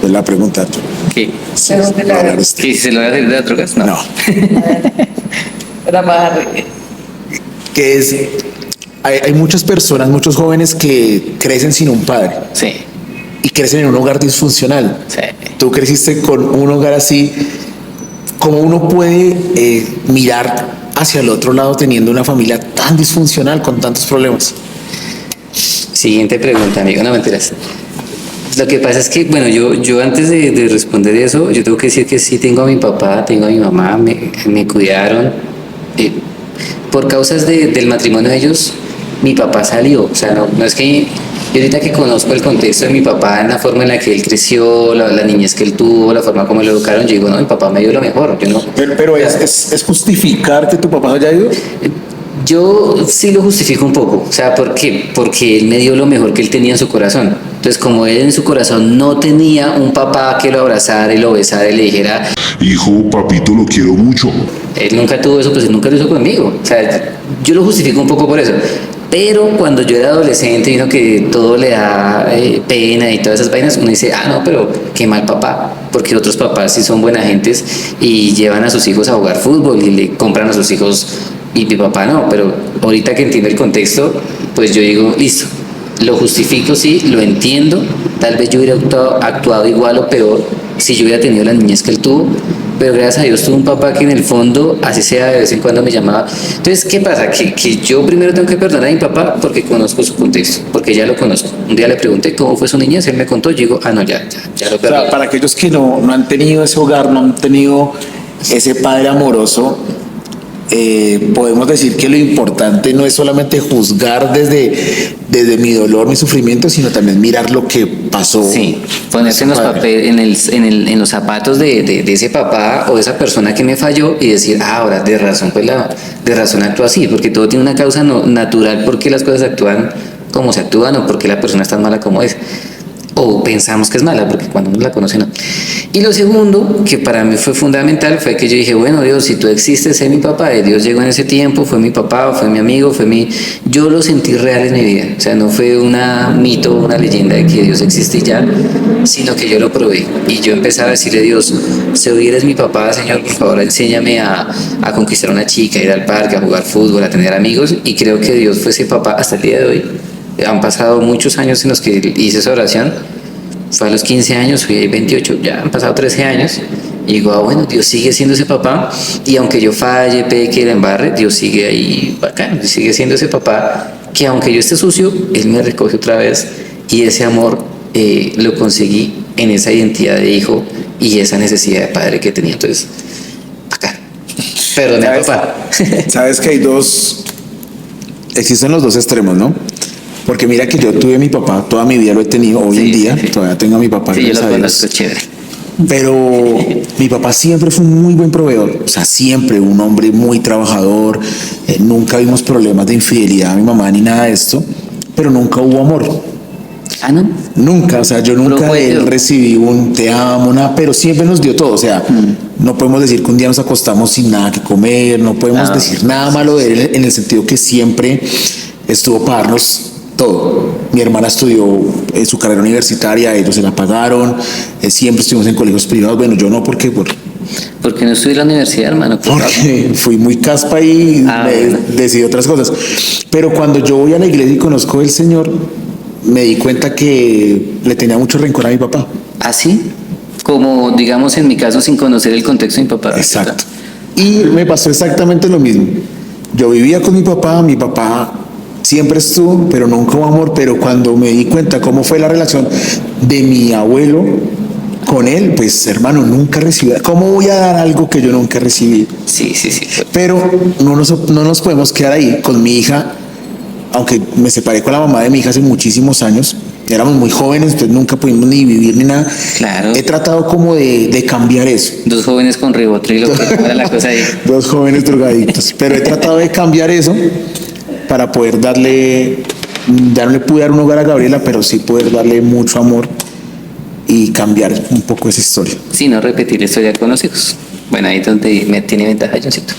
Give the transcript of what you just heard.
Es la pregunta. ¿Qué? Sí, Pregúntele a él. ¿Que si se lo voy a hacer de otro caso? No. Era más Que es, hay muchas personas, muchos jóvenes que crecen sin un padre Sí, y crecen en un hogar disfuncional. sí. Tú creciste con un hogar así. ¿Cómo uno puede mirar hacia el otro lado teniendo una familia tan disfuncional con tantos problemas? Siguiente pregunta, amigo. No, mentiras. Lo que pasa es que, bueno, yo antes de responder eso, yo tengo que decir que sí tengo a mi papá, tengo a mi mamá, me cuidaron. Por causas del matrimonio de ellos, mi papá salió. O sea, no es que... Yo ahorita que conozco el contexto de mi papá, en la forma en la que él creció, la niñez que él tuvo, la forma como lo educaron, yo digo, no, mi papá me dio lo mejor. Yo no... Pero es justificar que tu papá haya ido. Yo sí lo justifico un poco, o sea, ¿por qué? Porque él me dio lo mejor que él tenía en su corazón. Entonces, como él en su corazón no tenía un papá que lo abrazara y lo besara y le dijera, hijo, papito, lo quiero mucho. él nunca tuvo eso, pues él nunca lo hizo conmigo. O sea, yo lo justifico un poco por eso. Pero cuando yo era adolescente y uno que todo le da pena y todas esas vainas, uno dice, ah, no, pero qué mal papá, porque otros papás sí son buena gentes y llevan a sus hijos a jugar fútbol y le compran a sus hijos, y mi papá no. Pero ahorita que entiendo el contexto, pues yo digo, listo, lo justifico, sí, lo entiendo, tal vez yo hubiera actuado igual o peor si yo hubiera tenido la niñez que él tuvo, pero gracias a Dios tuve un papá que en el fondo, así sea, de vez en cuando me llamaba. Entonces, ¿qué pasa? Que yo primero tengo que perdonar a mi papá porque conozco su contexto, porque ya lo conozco. Un día le pregunté cómo fue su niñez, él me contó, yo digo, ah, no, ya lo O perdoné. sea, para aquellos que no han tenido ese hogar, no han tenido ese padre amoroso, podemos decir que lo importante no es solamente juzgar desde mi dolor, mi sufrimiento, sino también mirar lo que pasó. Sí, ponerse en los, en los zapatos de ese papá o de esa persona que me falló y decir, ah, ahora de razón, pues de razón actúa así, porque todo tiene una causa natural, porque las cosas actúan como se actúan o porque la persona es tan mala como es. O pensamos que es mala, porque cuando uno la conoce no. Y lo segundo, que para mí fue fundamental, fue que yo dije, bueno, Dios, si tú existes, sé mi papá. Y Dios llegó en ese tiempo, fue mi papá, fue mi amigo, yo lo sentí real en mi vida. O sea, no fue una mito, una leyenda de que Dios existe y ya, sino que yo lo probé. Y yo empezaba a decirle a Dios, si hoy eres mi papá, Señor, por favor, enséñame a conquistar a una chica, a ir al parque, a jugar fútbol, a tener amigos. Y creo que Dios fue ese papá hasta el día de hoy. Han pasado muchos años en los que hice esa oración. Fue a los 15 años, fui ahí 28, ya han pasado 13 años. Y digo, ah, bueno, Dios sigue siendo ese papá. Y aunque yo falle, peque, la embarre, Dios sigue ahí bacán. Sigue siendo ese papá que aunque yo esté sucio, Él me recoge otra vez. Y ese amor lo conseguí en esa identidad de hijo y esa necesidad de padre que tenía. Entonces, bacán. Perdone, papá. Sabes que existen los dos extremos, ¿no? Porque mira que yo tuve a mi papá, toda mi vida lo he tenido, hoy en día todavía tengo a mi papá. Sí, yo lo gracias a Dios. conozco, chévere. Pero mi papá siempre fue un muy buen proveedor, o sea, siempre un hombre muy trabajador, nunca vimos problemas de infidelidad a mi mamá ni nada de esto, pero nunca hubo amor. Ah, ¿no? Nunca, o sea, yo nunca de él recibí un te amo, nada, pero siempre nos dio todo, o sea, no podemos decir que un día nos acostamos sin nada que comer, no podemos decir nada malo de él en el sentido que siempre estuvo para darnos todo. Mi hermana estudió su carrera universitaria, ellos se la pagaron, siempre estuvimos en colegios privados, bueno, yo no, porque ¿Por qué no estudié en la universidad, hermano? porque fui muy caspa y bueno. decidí otras cosas. Pero cuando yo voy a la iglesia y conozco al Señor, me di cuenta que le tenía mucho rencor a mi papá. ¿Ah, sí? Como, digamos, en mi caso, sin conocer el contexto de mi papá. Exacto. Y me pasó exactamente lo mismo. Yo vivía con mi papá siempre estuvo, pero nunca hubo amor. Pero cuando me di cuenta cómo fue la relación de mi abuelo con él, pues hermano, nunca recibí. ¿Cómo voy a dar algo que yo nunca recibí? Sí. Pero no nos podemos quedar ahí con mi hija, aunque me separé con la mamá de mi hija hace muchísimos años. Éramos muy jóvenes, entonces nunca pudimos ni vivir ni nada. Claro. He tratado como de cambiar eso. Dos jóvenes con ribotril, ¿cómo era la cosa ahí? Dos jóvenes drogadictos. Pero he tratado de cambiar eso para poder ya no le pude dar un hogar a Gabriela, pero sí poder darle mucho amor y cambiar un poco esa historia. Sí, no repetir la historia con los hijos. Bueno, ahí es donde me tiene ventaja Johncito.